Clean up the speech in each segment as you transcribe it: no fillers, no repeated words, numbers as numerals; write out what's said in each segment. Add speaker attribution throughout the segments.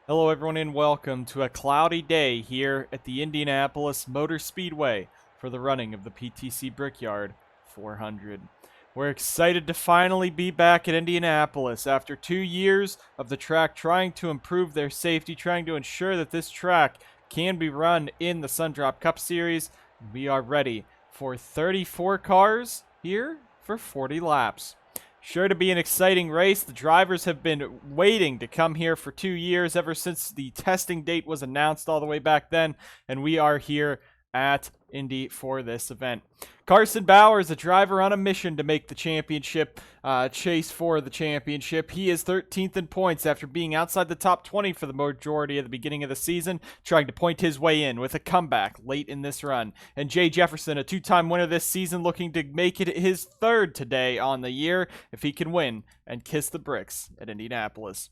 Speaker 1: Hello everyone and welcome to a cloudy day here at the Indianapolis Motor Speedway for the running of the PTC Brickyard 400. We're excited to finally be back at Indianapolis after 2 years of the track trying to improve their safety, trying to ensure that this track can be run in the Sundrop Cup Series. We are ready for 34 cars here for 40 laps. Sure to be an exciting race. The drivers have been waiting to come here for 2 years, ever since the testing date was announced all the way back then, and we are here at Indy for this event. Carson Bowers, a driver on a mission to make the championship, chase for the championship. He is 13th in points after being outside the top 20 for the majority of the beginning of the season, trying to point his way in with a comeback late in this run. And Jay Jefferson, a two-time winner this season, looking to make it his third today on the year if he can win and kiss the bricks at Indianapolis.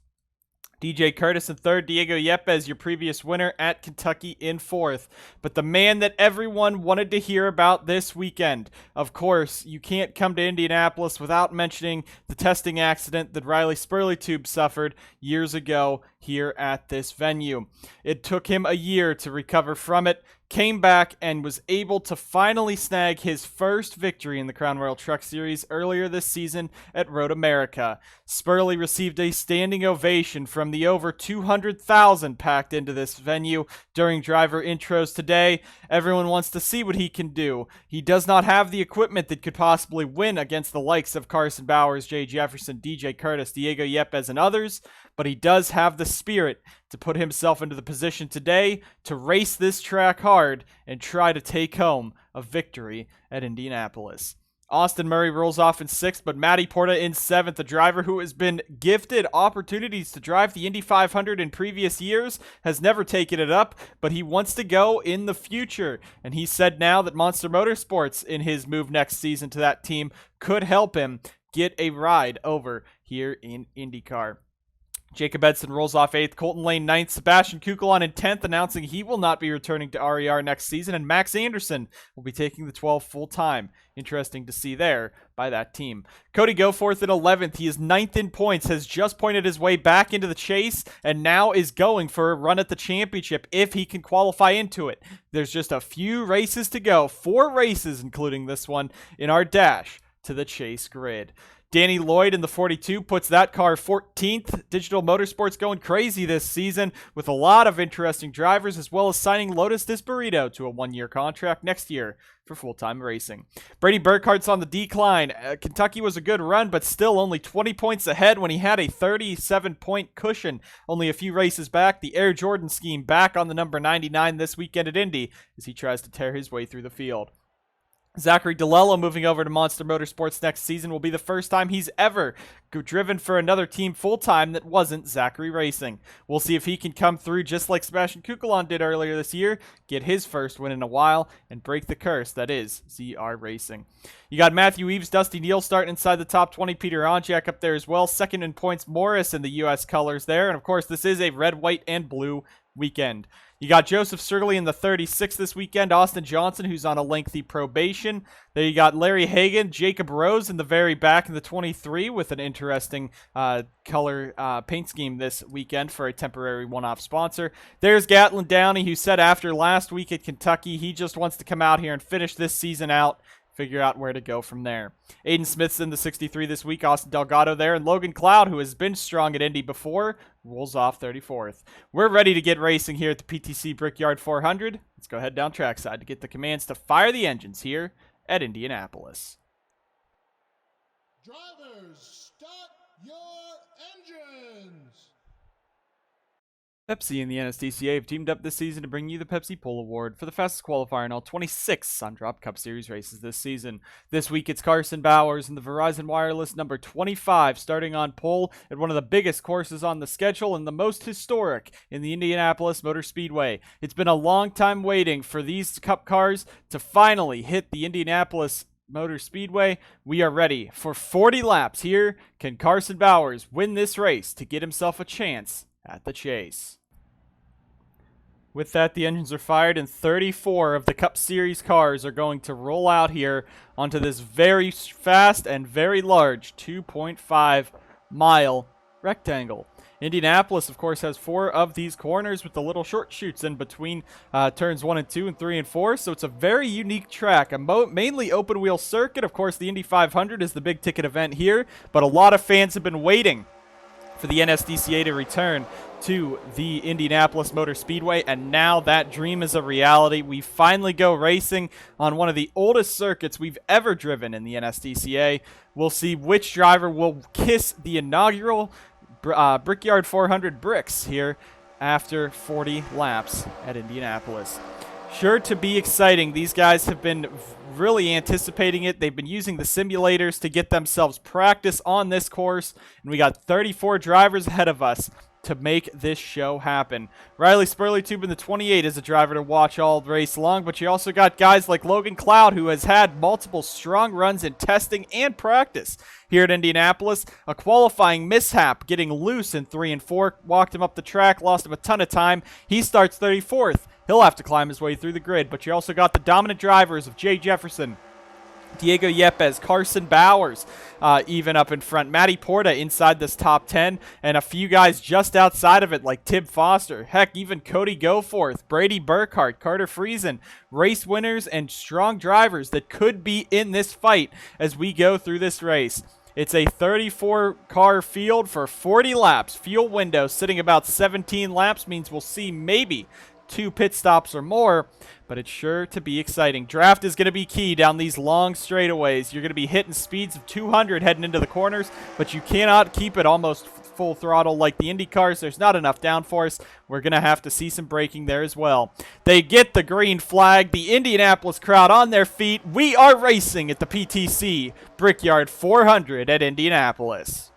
Speaker 1: DJ Curtis in third, Diego Yepes, your previous winner, at Kentucky in fourth. But the man that everyone wanted to hear about this weekend, of course, you can't come to Indianapolis without mentioning the testing accident that Riley Spurleytube suffered years ago here at this venue. It took him a year to recover from it, came back and was able to finally snag his first victory in the Crown Royal Truck Series earlier this season at Road America. Spurley received a standing ovation from the over 200,000 packed into this venue during driver intros today. Everyone wants to see what he can do. He does not have the equipment that could possibly win against the likes of Carson Bowers, Jay Jefferson, DJ Curtis, Diego Yepes, and others, but he does have the spirit to put himself into the position today to race this track hard and try to take home a victory at Indianapolis. Austin Murray rolls off in sixth, but Matty Porta in seventh, a driver who has been gifted opportunities to drive the Indy 500 in previous years, has never taken it up, but he wants to go in the future. And he said now that Monster Motorsports, in his move next season to that team, could help him get a ride over here in IndyCar. Jacob Edson rolls off 8th, Colton Lane 9th, Sebastian Kukulon in 10th, announcing he will not be returning to RER next season, and Max Anderson will be taking the 12 full-time. Interesting to see there by that team. Cody Goforth in 11th. He is 9th in points, has just pointed his way back into the chase, and now is going for a run at the championship if he can qualify into it. There's just a few races to go, 4 races including this one, in our dash to the chase grid. Danny Lloyd in the 42 puts that car 14th. Digital Motorsports going crazy this season with a lot of interesting drivers, as well as signing Lotus Disburrito to a 1-year contract next year for full-time racing. Brady Burkhart's on the decline. Kentucky was a good run, but still only 20 points ahead when he had a 37-point cushion only a few races back. The Air Jordan scheme back on the number 99 this weekend at Indy as he tries to tear his way through the field. Zachary DeLello moving over to Monster Motorsports next season will be the first time he's ever driven for another team full-time that wasn't Zachary Racing. We'll see if he can come through just like Sebastian Kukulon did earlier this year, get his first win in a while, and break the curse that is ZR Racing. You got Matthew Eves, Dusty Neal starting inside the top 20, Peter Onjak up there as well, second in points, Morris in the U.S. colors there, and of course this is a red, white, and blue weekend. You got Joseph Surgley in the 36 this weekend, Austin Johnson, who's on a lengthy probation. There you got Larry Hagan, Jacob Rose in the very back in the 23 with an interesting color paint scheme this weekend for a temporary one-off sponsor. There's Gatlin Downey, who said after last week at Kentucky, he just wants to come out here and finish this season out, figure out where to go from there. Aiden Smith's in the 63 this week, Austin Delgado there, and Logan Cloud, who has been strong at Indy before, rolls off 34th. We're ready to get racing here at the PTC Brickyard 400. Let's go head down trackside to get the commands to fire the engines here at Indianapolis.
Speaker 2: Drivers, start your engines!
Speaker 1: Pepsi and the NSDCA have teamed up this season to bring you the Pepsi Pole Award for the fastest qualifier in all 26 Sundrop Cup Series races this season. This week it's Carson Bowers in the Verizon Wireless number 25 starting on pole at one of the biggest courses on the schedule and the most historic in the Indianapolis Motor Speedway. It's been a long time waiting for these Cup cars to finally hit the Indianapolis Motor Speedway. We are ready for 40 laps here. Can Carson Bowers win this race to get himself a chance at the chase? With that, the engines are fired, and 34 of the Cup Series cars are going to roll out here onto this very fast and very large 2.5-mile rectangle. Indianapolis, of course, has 4 of these corners with the little short chutes in between turns 1 and 2 and 3 and 4. So it's a very unique track, a mainly open wheel circuit. Of course, the Indy 500 is the big ticket event here, but a lot of fans have been waiting for the NSDCA to return to the Indianapolis Motor Speedway, and now that dream is a reality. We finally go racing on one of the oldest circuits we've ever driven in the NSDCA. We'll see which driver will kiss the inaugural Brickyard 400 bricks here after 40 laps at Indianapolis. Sure to be exciting. These guys have been really anticipating it. They've been using the simulators to get themselves practice on this course, and we got 34 drivers ahead of us to make this show happen. Riley Spurleytube in the 28 is a driver to watch all race long, but you also got guys like Logan Cloud, who has had multiple strong runs in testing and practice here at Indianapolis. A qualifying mishap, getting loose in 3 and 4, walked him up the track, lost him a ton of time. He starts 34th. He'll have to climb his way through the grid, but you also got the dominant drivers of Jay Jefferson, Diego Yepes, Carson Bowers, even up in front. Matty Porta inside this top 10, and a few guys just outside of it like Tib Foster. Heck, even Cody Goforth, Brady Burkhart, Carter Friesen. Race winners and strong drivers that could be in this fight as we go through this race. It's a 34-car field for 40 laps. Fuel window sitting about 17 laps means we'll see maybe 2 pit stops or more, but it's sure to be exciting. Draft is going to be key down these long straightaways. You're going to be hitting speeds of 200 heading into the corners, but you cannot keep it almost full throttle like the Indy cars. There's not enough downforce. We're going to have to see some braking there as well. They get the green flag. The Indianapolis crowd on their feet. We are racing at the PTC Brickyard 400 at Indianapolis.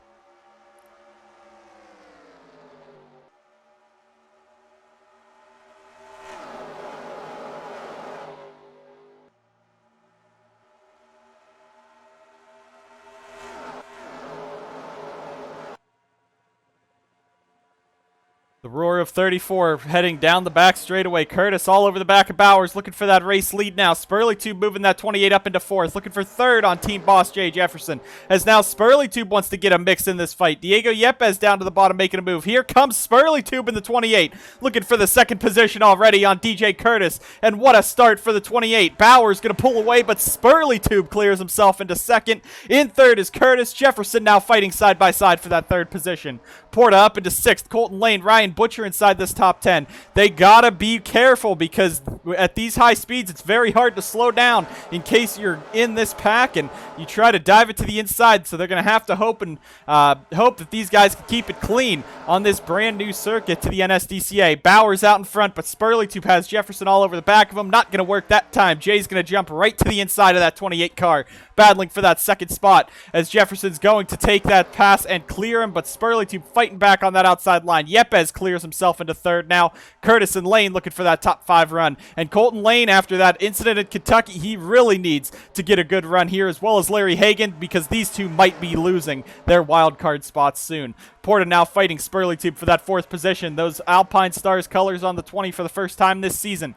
Speaker 1: The roar of 34 heading down the back straightaway. Curtis all over the back of Bowers, looking for that race lead now. Spurleytube moving that 28 up into 4th, looking for 3rd on team boss Jay Jefferson. As now Spurleytube wants to get a mix in this fight. Diego Yepes down to the bottom making a move. Here comes Spurleytube in the 28, looking for the 2nd position already on DJ Curtis. And what a start for the 28. Bowers going to pull away, but Spurleytube clears himself into 2nd. In 3rd is Curtis. Jefferson now fighting side by side for that 3rd position. Porta up into 6th. Colton Lane, Ryan Butcher inside this top 10. They gotta be careful because at these high speeds, it's very hard to slow down in case you're in this pack and you try to dive it to the inside. So they're gonna have to hope that these guys can keep it clean on this brand new circuit to the NSDCA. Bowers out in front, but Spurleytube has Jefferson all over the back of him. Not gonna work that time. Jay's gonna jump right to the inside of that 28 car, battling for that 2nd spot as Jefferson's going to take that pass and clear him, but Spurleytube fighting back on that outside line. Yepes clears himself into 3rd now. Curtis and Lane looking for that top 5 run. And Colton Lane, after that incident at Kentucky, he really needs to get a good run here, as well as Larry Hagan, because these two might be losing their wild card spots soon. Porta now fighting Spurleytube for that 4th position. Those Alpine Stars colors on the 20 for the first time this season.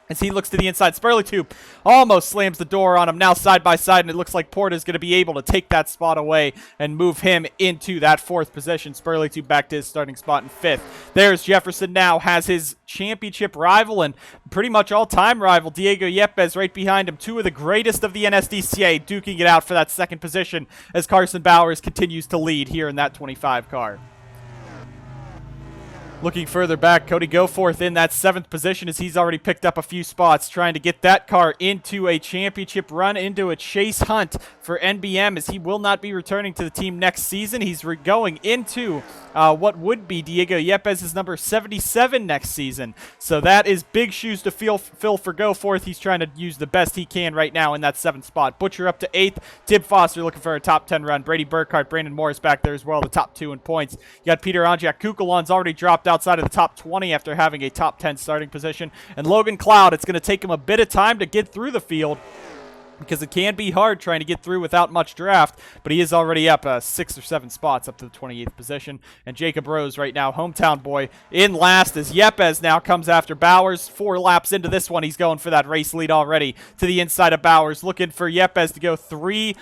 Speaker 1: As he looks to the inside, Spurleytube almost slams the door on him. Now side by side, and it looks like Porta is going to be able to take that spot away and move him into that 4th position. Spurleytube back to his starting spot in 5th. There's Jefferson now, has his championship rival and pretty much all-time rival, Diego Yepes, right behind him. 2 of the greatest of the NSDCA duking it out for that 2nd position as Carson Bowers continues to lead here in that 25 car. Looking further back, Cody Goforth in that 7th position as he's already picked up a few spots, trying to get that car into a championship run, into a chase hunt for NBM, as he will not be returning to the team next season. He's going into what would be Diego Yepes' number 77 next season. So that is big shoes to fill for Goforth. He's trying to use the best he can right now in that 7th spot. Butcher up to 8th. Tib Foster looking for a top 10 run. Brady Burkhart, Brandon Morris back there as well, the top 2 in points. You got Peter Anjak Kukulon's already dropped outside of the top 20 after having a top 10 starting position. And Logan Cloud, it's going to take him a bit of time to get through the field, because it can be hard trying to get through without much draft, but he is already up 6 or 7 spots up to the 28th position. And Jacob Rose right now, hometown boy, in last as Yepes now comes after Bowers. 4 laps into this one, he's going for that race lead already to the inside of Bowers, looking for Yepes to go 3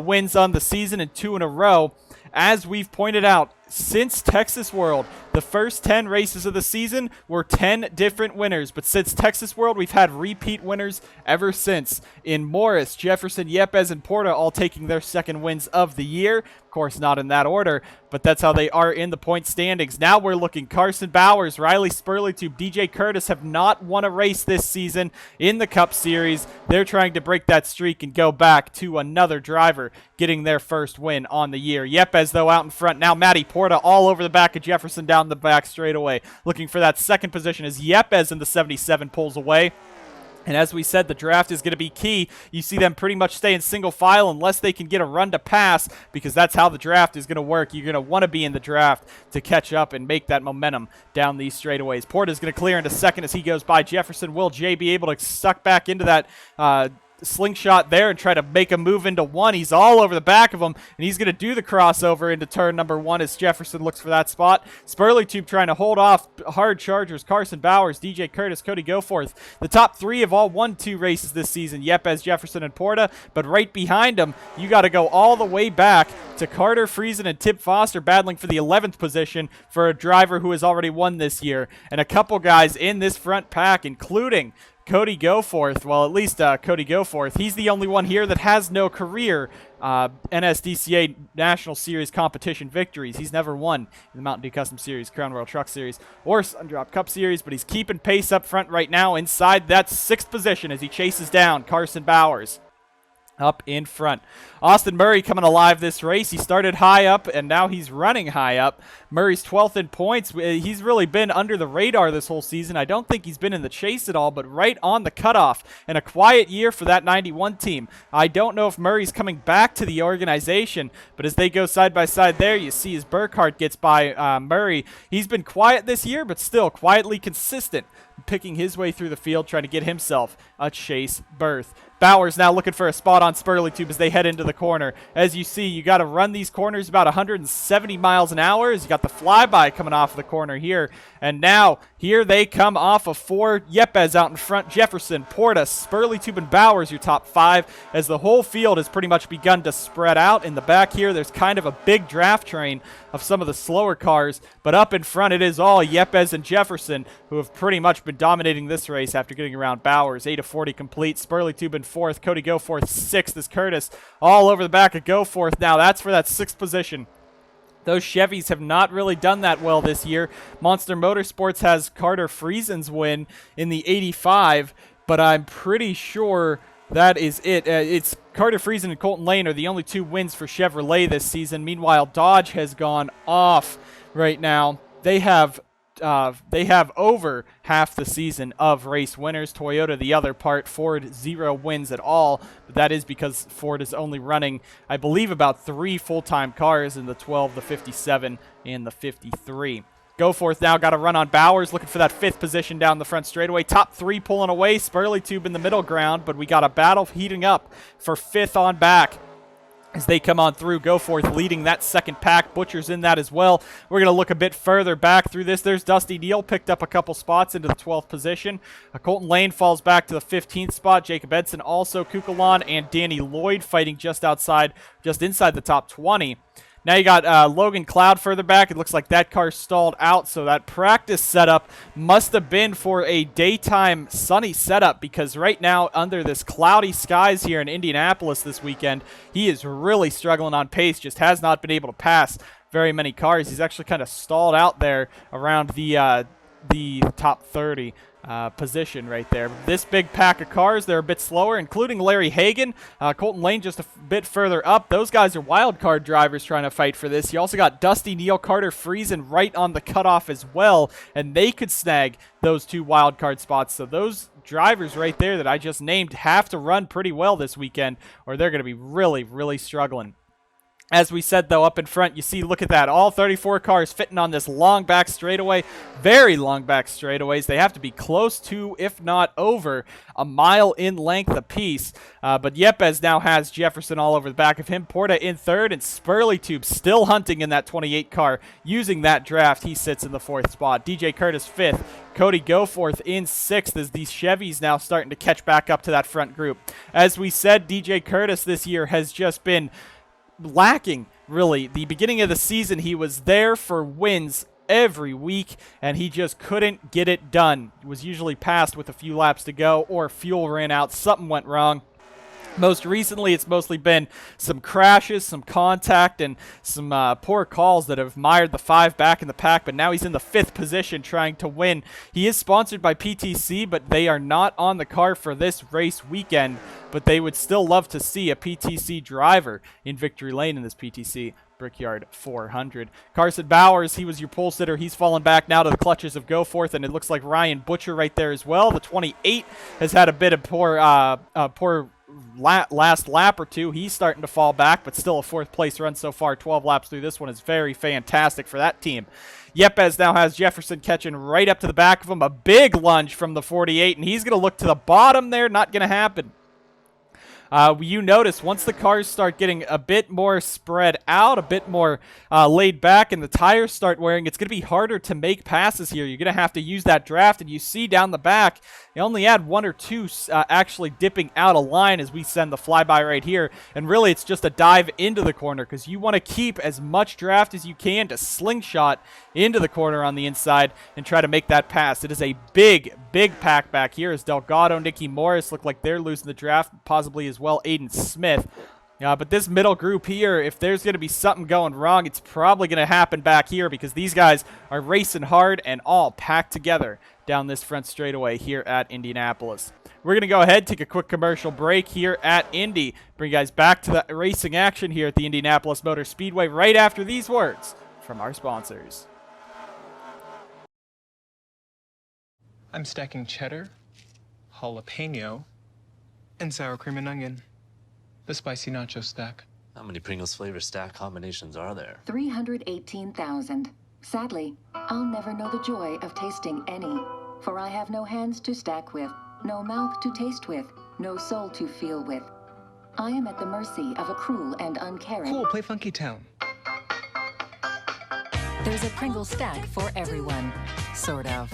Speaker 1: wins on the season and 2 in a row as we've pointed out, since Texas World, the first 10 races of the season were 10 different winners. But since Texas World, we've had repeat winners ever since. In Morris, Jefferson, Yepes, and Porta all taking their second wins of the year. Of course, not in that order, but that's how they are in the point standings. Now we're looking Carson Bowers, Riley Spurleytube, DJ Curtis have not won a race this season in the Cup Series. They're trying to break that streak and go back to another driver getting their first win on the year. Yepes, though, out in front. Now Matty Porta all over the back of Jefferson down the back straightaway, looking for that second position as Yepes in the 77 pulls away. And as we said, the draft is going to be key. You see them pretty much stay in single file unless they can get a run to pass, because that's how the draft is going to work. You're going to want to be in the draft to catch up and make that momentum down these straightaways. Porta's going to clear into second as he goes by Jefferson. Will Jay be able to suck back into that slingshot there and try to make a move into one? He's all over the back of him, and he's going to do the crossover into turn number one as Jefferson looks for that spot. Spurleytube trying to hold off hard chargers. Carson Bowers, DJ Curtis, Cody Goforth. The top three have all won 2 races this season, Yepes, Jefferson, and Porta, but right behind them, you got to go all the way back to Carter Friesen and Tip Foster battling for the 11th position for a driver who has already won this year, and a couple guys in this front pack, including Cody Goforth. Well, at least Cody Goforth. He's the only one here that has no career NSDCA National Series competition victories. He's never won in the Mountain Dew Custom Series, Crown Royal Truck Series, or Sundrop Cup Series, but he's keeping pace up front right now inside that 6th position as he chases down Carson Bowers up in front. Austin Murray coming alive this race. He started high up, and now he's running high up. Murray's 12th in points. He's really been under the radar this whole season. I don't think he's been in the chase at all, but right on the cutoff. And a quiet year for that 91 team. I don't know if Murray's coming back to the organization, but as they go side by side there, you see as Burkhardt gets by Murray. He's been quiet this year, but still quietly consistent, picking his way through the field, trying to get himself a chase berth. Bowers now looking for a spot on Spurleytube as they head into the corner. As you see, you got to run these corners about 170 miles an hour as you got the flyby coming off the corner here. And now, here they come off of 4. Yepes out in front. Jefferson, Porta, Spurleytube, and Bowers, your top 5, as the whole field has pretty much begun to spread out. In the back here, there's kind of a big draft train of some of the slower cars, but up in front, it is all Yepes and Jefferson, who have pretty much been dominating this race after getting around Bowers. 8 of 40 complete. Spurleytube in 4th. Cody Goforth 6th as Curtis all over the back of Goforth. Now that's for that 6th position. Those Chevys have not really done that well this year. Monster Motorsports has Carter Friesen's win in the 85, but I'm pretty sure that is it. It's Carter Friesen and Colton Lane are the only 2 wins for Chevrolet this season. Meanwhile, Dodge has gone off right now. They have over half the season of race winners. Toyota the other part. Ford 0 wins at all. But that is because Ford is only running, I believe, about 3 full-time cars in the 12, the 57, and the 53. Goforth now got a run on Bowers, looking for that 5th position down the front straightaway. Top 3 pulling away. Spurleytube in the middle ground, but we got a battle heating up for 5th on back as they come on through. Goforth leading that second pack. Butcher's in that as well. We're going to look a bit further back through this. There's Dusty Neal, picked up a couple spots into the 12th position. Colton Lane falls back to the 15th spot. Jacob Edson also. Kukulon and Danny Lloyd fighting just inside the top 20. Now you got Logan Cloud further back. It looks like that car stalled out, so that practice setup must have been for a daytime sunny setup, because right now under this cloudy skies here in Indianapolis this weekend, he is really struggling on pace, just has not been able to pass very many cars. He's actually kind of stalled out there around the top 30 position right there. This big pack of cars, they're a bit slower, including Larry Hagan. Colton Lane just a bit further up. Those guys are wild card drivers trying to fight for this. You also got Dusty Neal, Carter Friesen right on the cutoff as well, and they could snag those 2 wild card spots. So those drivers right there that I just named have to run pretty well this weekend, or they're going to be really, really struggling. As we said, though, up in front, you see, look at that. All 34 cars fitting on this long back straightaway. Very long back straightaways. They have to be close to, if not over, a mile in length apiece. But Yepes now has Jefferson all over the back of him. Porta in 3rd, and Spurleytube still hunting in that 28 car. Using that draft, he sits in the 4th spot. DJ Curtis 5th. Cody Goforth in 6th as these Chevys now starting to catch back up to that front group. As we said, DJ Curtis this year has just been lacking really, the beginning of the season, he was there for wins every week, and he just couldn't get it done. He was usually passed with a few laps to go, or fuel ran out, something went wrong. Most recently, it's mostly been some crashes, some contact, and some poor calls that have mired the 5 back in the pack, but now he's in the 5th position trying to win. He is sponsored by PTC, but they are not on the car for this race weekend, but they would still love to see a PTC driver in victory lane in this PTC Brickyard 400. Carson Bowers, he was your pole sitter. He's fallen back now to the clutches of Goforth, and it looks like Ryan Butcher right there as well. The 28 has had a bit of poor last lap or two. He's starting to fall back, but still a 4th place run so far. 12 laps through this one is very fantastic for that team. Yepes now has Jefferson catching right up to the back of him. A big lunge from the 48, and he's going to look to the bottom there. Not going to happen. You notice once the cars start getting a bit more spread out, a bit more laid back, and the tires start wearing, it's going to be harder to make passes here. You're going to have to use that draft, and you see down the back, they only had 1 or 2 actually dipping out of line as we send the flyby right here, and really it's just a dive into the corner because you want to keep as much draft as you can to slingshot into the corner on the inside and try to make that pass. It is a big pack back here as Delgado, Nicky Morris look like they're losing the draft, possibly as well Aiden Smith. But this middle group here, if there's going to be something going wrong, it's probably going to happen back here because these guys are racing hard and all packed together down this front straightaway here at Indianapolis. We're going to go ahead, take a quick commercial break here at Indy, bring you guys back to the racing action here at the Indianapolis Motor Speedway right after these words from our sponsors.
Speaker 3: I'm stacking cheddar, jalapeno, and sour cream and onion. The spicy nacho stack.
Speaker 4: How many Pringles flavor stack combinations are there?
Speaker 5: 318,000. Sadly, I'll never know the joy of tasting any, for I have no hands to stack with, no mouth to taste with, no soul to feel with. I am at the mercy of a cruel and uncaring...
Speaker 3: Cool, play Funky Town.
Speaker 6: There's a Pringle stack for everyone, sort of.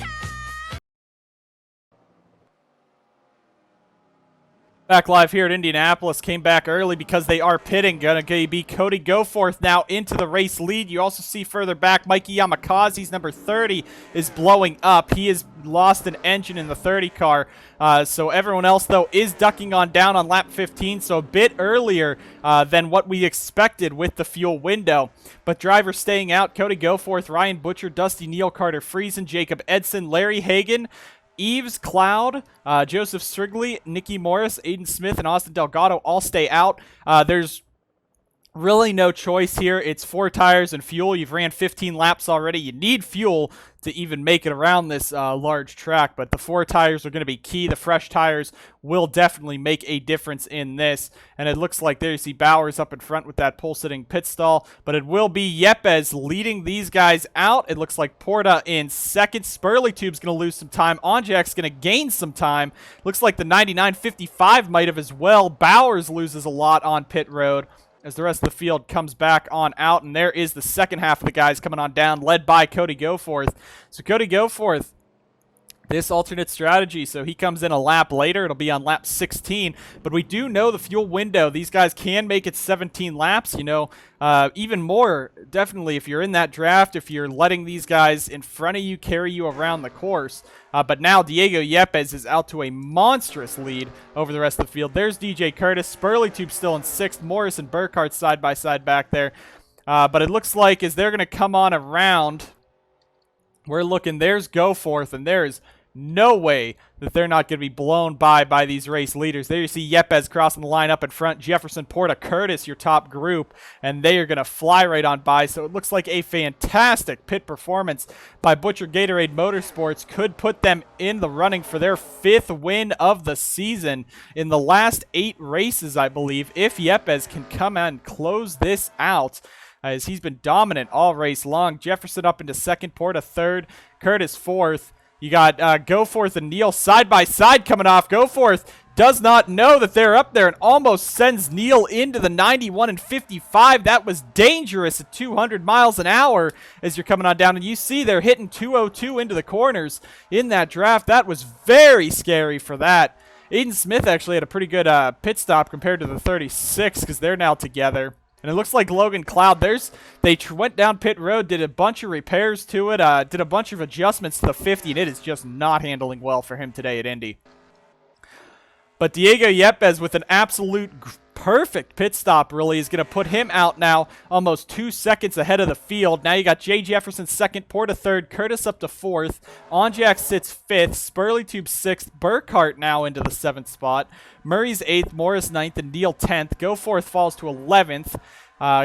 Speaker 1: Back live here at Indianapolis. Came back early because they are pitting. Gonna be Cody Goforth now into the race lead. You also see further back Mikey Yamakaze's number 30 is blowing up. He has lost an engine in the 30 car. So everyone else, though, is ducking on down on lap 15. So a bit earlier than what we expected with the fuel window. But drivers staying out. Cody Goforth, Ryan Butcher, Dusty Neal, Carter Friesen, Jacob Edson, Larry Hagan, Eves Cloud, Joseph Strigley, Nicky Morris, Aiden Smith, and Austin Delgado all stay out. There's really no choice here. It's 4 tires and fuel. You've ran 15 laps already. You need fuel to even make it around this large track, but the 4 tires are going to be key. The fresh tires will definitely make a difference in this, and it looks like there you see Bowers up in front with that pole-sitting pit stall, but it will be Yepes leading these guys out. It looks like Porta in second. Spurleytube's going to lose some time. Onjak's going to gain some time. Looks like the 99.55 might have as well. Bowers loses a lot on pit road as the rest of the field comes back on out. And there is the second half of the guys coming on down, led by Cody Goforth. So Cody Goforth, this alternate strategy, so he comes in a lap later. It'll be on lap 16. But we do know the fuel window. These guys can make it 17 laps. You know, even more, definitely, if you're in that draft, if you're letting these guys in front of you carry you around the course. But now Diego Yepes is out to a monstrous lead over the rest of the field. There's DJ Curtis. Spurleytube still in 6th. Morris and Burkhardt side by side back there. But it looks like as they're going to come on around, we're looking, there's Goforth, and there's no way that they're not going to be blown by these race leaders. There you see Yepes crossing the line up in front. Jefferson, Porta, Curtis, your top group, and they are going to fly right on by. So it looks like a fantastic pit performance by Butcher Gatorade Motorsports could put them in the running for their 5th win of the season in the last 8 races, I believe, if Yepes can come and close this out, as he's been dominant all race long. Jefferson up into 2nd, Porta 3rd, Curtis 4th. You got Goforth and Neal side by side coming off. Goforth does not know that they're up there and almost sends Neal into the 91 and 55. That was dangerous at 200 miles an hour as you're coming on down. And you see they're hitting 202 into the corners in that draft. That was very scary for that. Aiden Smith actually had a pretty good pit stop compared to the 36 because they're now together. And it looks like Logan Cloud, they went down pit road, did a bunch of repairs to it, did a bunch of adjustments to the 50, and it is just not handling well for him today at Indy. But Diego Yepes with an absolute perfect pit stop really is going to put him out now almost 2 seconds ahead of the field. Now you got Jay Jefferson second, Porta third, Curtis up to fourth, Onjak sits fifth, Spurleytube sixth, Burkhart now into the 7th spot, Murray's 8th, Morris 9th, and Neal 10th. Goforth falls to 11th.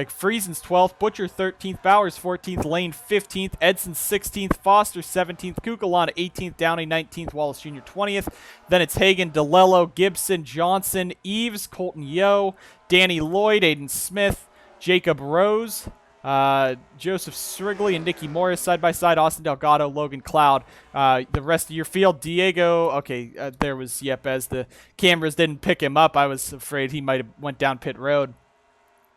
Speaker 1: Friesen's 12th, Butcher 13th, Bowers 14th, Lane 15th, Edson 16th, Foster 17th, Kukulon 18th, Downey 19th, Wallace Jr. 20th. Then it's Hagan, DeLello, Gibson, Johnson, Eves, Colton Yo, Danny Lloyd, Aiden Smith, Jacob Rose, Joseph Strigley, and Nicky Morris side by side, Austin Delgado, Logan Cloud. The rest of your field, Diego, okay, there was Yepes. The cameras didn't pick him up. I was afraid he might have went down pit road.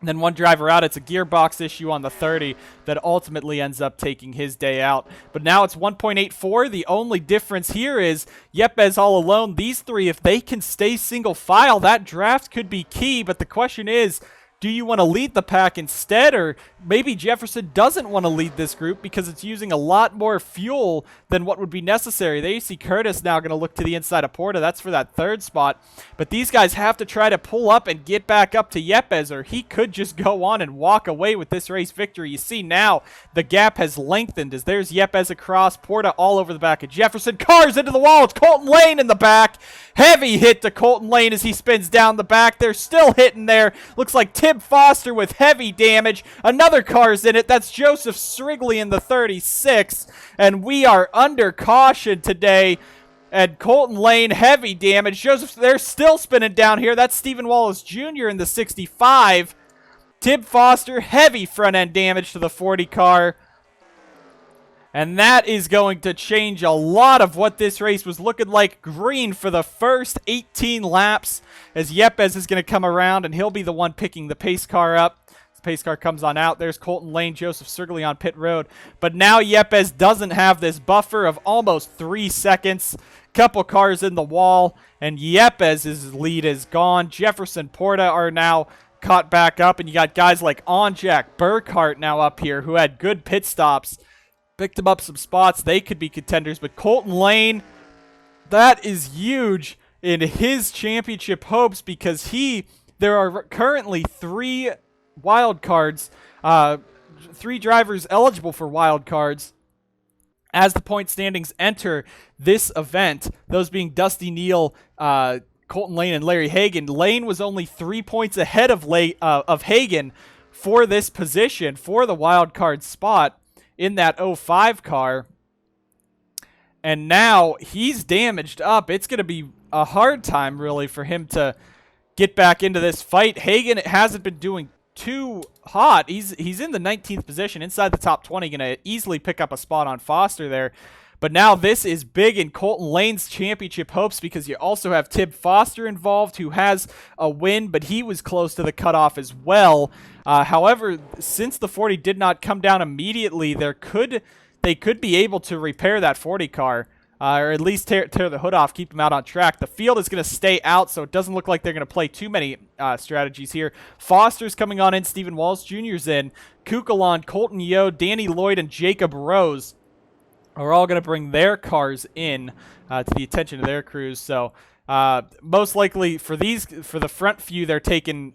Speaker 1: And then one driver out. It's a gearbox issue on the 30 that ultimately ends up taking his day out. But now it's 1.84. The only difference here is Yepes all alone. These three, if they can stay single file, that draft could be key. But the question is, do you want to lead the pack instead? Or maybe Jefferson doesn't want to lead this group because it's using a lot more fuel than what would be necessary. There you see Curtis now going to look to the inside of Porta. That's for that 3rd spot. But these guys have to try to pull up and get back up to Yepes, or he could just go on and walk away with this race victory. You see now the gap has lengthened as there's Yepes across, Porta all over the back of Jefferson. Cars into the wall. It's Colton Lane in the back. Heavy hit to Colton Lane as he spins down the back. They're still hitting there. Looks like Tim Foster with heavy damage. Another car's in it. That's Joseph Strigley in the 36. And we are under caution today. And Colton Lane, heavy damage. Joseph, they're still spinning down here. That's Stephen Wallace Jr. in the 65. Tim Foster, heavy front end damage to the 40 car. And that is going to change a lot of what this race was looking like. Green for the first 18 laps as Yepes is going to come around, and he'll be the one picking the pace car up. The pace car comes on out. There's Colton Lane, Joseph Strigley on pit road. But now Yepes doesn't have this buffer of almost 3 seconds. Couple cars in the wall, and Yepes' lead is gone. Jefferson, Porta are now caught back up, and you got guys like Onjak, Burkhart now up here who had good pit stops. Picked them up some spots. They could be contenders. But Colton Lane, that is huge in his championship hopes because there are currently 3 wild cards, 3 drivers eligible for wild cards as the point standings enter this event. Those being Dusty Neal, Colton Lane, and Larry Hagan. Lane was only 3 points ahead of Hagan for this position, for the wild card spot in that 05 car, and now he's damaged up. It's going to be a hard time, really, for him to get back into this fight. Hagan hasn't been doing too hot. He's in the 19th position, inside the top 20, going to easily pick up a spot on Foster there. But now this is big in Colton Lane's championship hopes because you also have Tim Foster involved, who has a win, but he was close to the cutoff as well. However, since the 40 did not come down immediately, they could be able to repair that 40 car, or at least tear the hood off, keep them out on track. The field is going to stay out, so it doesn't look like they're going to play too many strategies here. Foster's coming on in, Stephen Wallace Jr.'s in, Kukulon, Colton Yo, Danny Lloyd, and Jacob Rose are all going to bring their cars in to the attention of their crews. So most likely for the front few, they're taking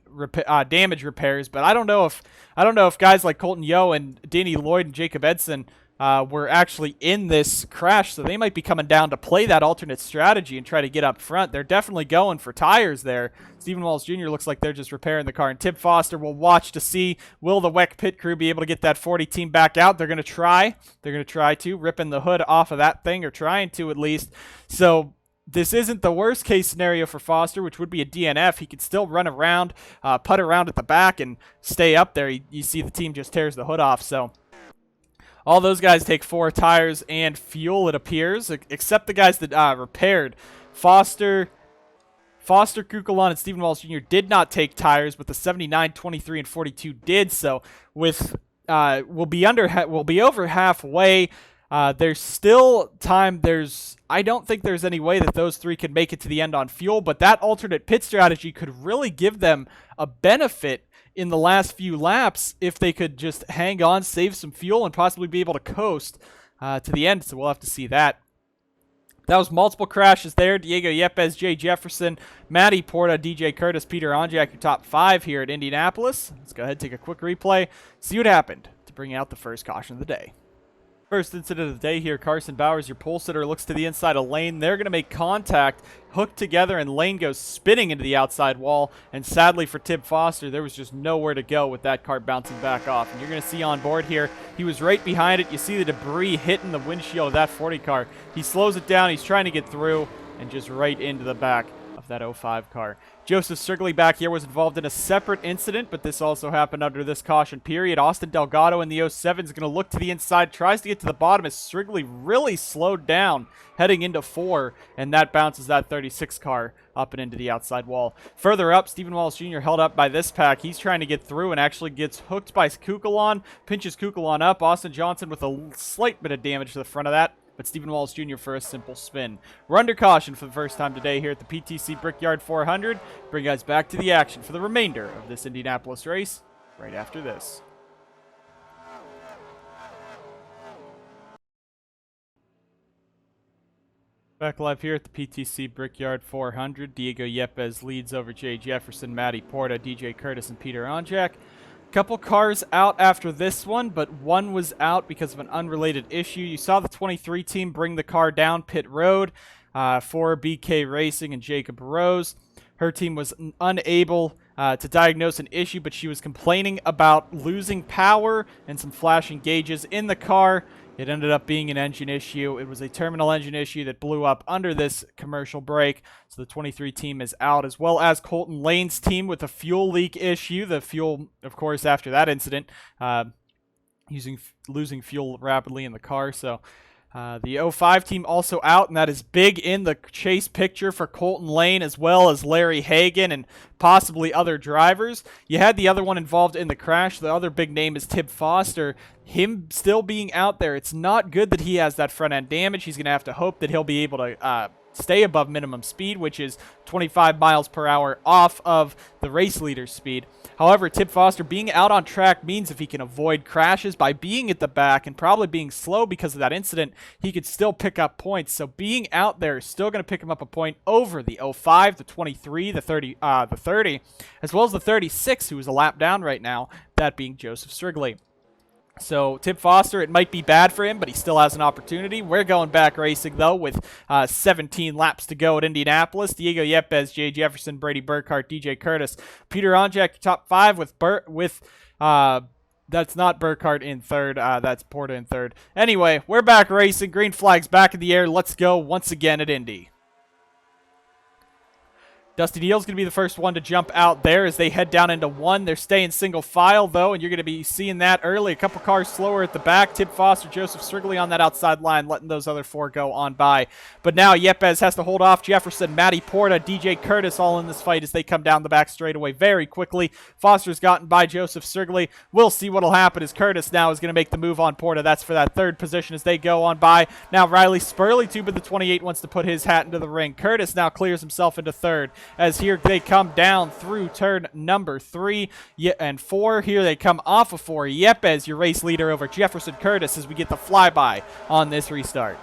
Speaker 1: damage repairs. But I don't know if guys like Colton Yo and Danny Lloyd and Jacob Edson were actually in this crash. So they might be coming down to play that alternate strategy and try to get up front. They're definitely going for tires there. Stephen Wallace Jr. looks like they're just repairing the car. And Tim Foster will watch to see, will the WEC pit crew be able to get that 40 team back out? They're going to try. They're going to try to, ripping the hood off of that thing, or trying to at least. So this isn't the worst case scenario for Foster, which would be a DNF. He could still run around, putt around at the back and stay up there. You see the team just tears the hood off. So all those guys take 4 tires and fuel, it appears, except the guys that repaired. Foster, Kukulon, and Stephen Wallace Jr. did not take tires, but the 79, 23, and 42 did. So with we'll be over halfway. There's still time. I don't think there's any way that those three could make it to the end on fuel, but that alternate pit strategy could really give them a benefit in the last few laps if they could just hang on, save some fuel, and possibly be able to coast to the end. So we'll have to see that. That was multiple crashes there. Diego Yepes, Jay Jefferson, Matty Porta, DJ Curtis, Peter Onjak, your top 5 here at Indianapolis. Let's go ahead and take a quick replay, see what happened to bring out the first caution of the day. First incident of the day here, Carson Bowers, your pole sitter, looks to the inside of lane. They're going to make contact, hook together, and lane goes spinning into the outside wall. And sadly for Tim Foster, there was just nowhere to go with that car bouncing back off. And you're going to see on board here, he was right behind it. You see the debris hitting the windshield of that 40 car. He slows it down. He's trying to get through and just right into the back of that 05 car. Joseph Strigley back here was involved in a separate incident, but this also happened under this caution period. Austin Delgado in the 07 is going to look to the inside, tries to get to the bottom as Strigley really slowed down heading into 4, and that bounces that 36 car up and into the outside wall. Further up, Stephen Wallace Jr. held up by this pack. He's trying to get through and actually gets hooked by Kukulon, pinches Kukulon up. Austin Johnson with a slight bit of damage to the front of that, but Stephen Wallace Jr. for a simple spin. We're under caution for the first time today here at the PTC Brickyard 400. Bring you guys back to the action for the remainder of this Indianapolis race right after this. Back live here at the PTC Brickyard 400. Diego Yepes leads over Jay Jefferson, Matty Porta, DJ Curtis, and Peter Onjak. Couple cars out after this one, but one was out because of an unrelated issue. You saw the 23 team bring the car down pit road for BK Racing and Jacob Rose. Her team was unable to diagnose an issue, but she was complaining about losing power and some flashing gauges in the car. It ended up being an engine issue. It was a terminal engine issue that blew up under this commercial break. So the 23 team is out, as well as Colton Lane's team with a fuel leak issue. The fuel, of course, after that incident, losing fuel rapidly in the car. So the 05 team also out, and that is big in the chase picture for Colton Lane, as well as Larry Hagan and possibly other drivers. You had the other one involved in the crash. The other big name is Tim Foster. Him still being out there, it's not good that he has that front end damage. He's going to have to hope that he'll be able to stay above minimum speed, which is 25 miles per hour off of the race leader's speed. However, Tim Foster being out on track means if he can avoid crashes by being at the back and probably being slow because of that incident, he could still pick up points. So being out there is still going to pick him up a point over the 05, the 23, the 30, as well as the 36, who is a lap down right now, that being Joseph Strigley. So Tim Foster, it might be bad for him, but he still has an opportunity. We're going back racing, though, with 17 laps to go at Indianapolis. Diego Yepes, Jay Jefferson, Brady Burkhart, DJ Curtis, Peter Onjak, top 5 with that's not Burkhart in 3rd. That's Porta in 3rd. Anyway, we're back racing. Green flag's back in the air. Let's go once again at Indy. Dusty Neal's going to be the first one to jump out there as they head down into 1. They're staying single file, though, and you're going to be seeing that early. A couple cars slower at the back. Tim Foster, Joseph Strigley on that outside line, letting those other 4 go on by. But now Yepes has to hold off Jefferson, Matty Porta, DJ Curtis all in this fight as they come down the back straightaway very quickly. Foster's gotten by Joseph Strigley. We'll see what will happen as Curtis now is going to make the move on Porta. That's for that 3rd position as they go on by. Now Riley Spurley, too, but the 28 wants to put his hat into the ring. Curtis now clears himself into 3rd. As here they come down through turn number 3 and 4. Here they come off of 4. Yepes, your race leader over Jefferson Curtis as we get the flyby on this restart.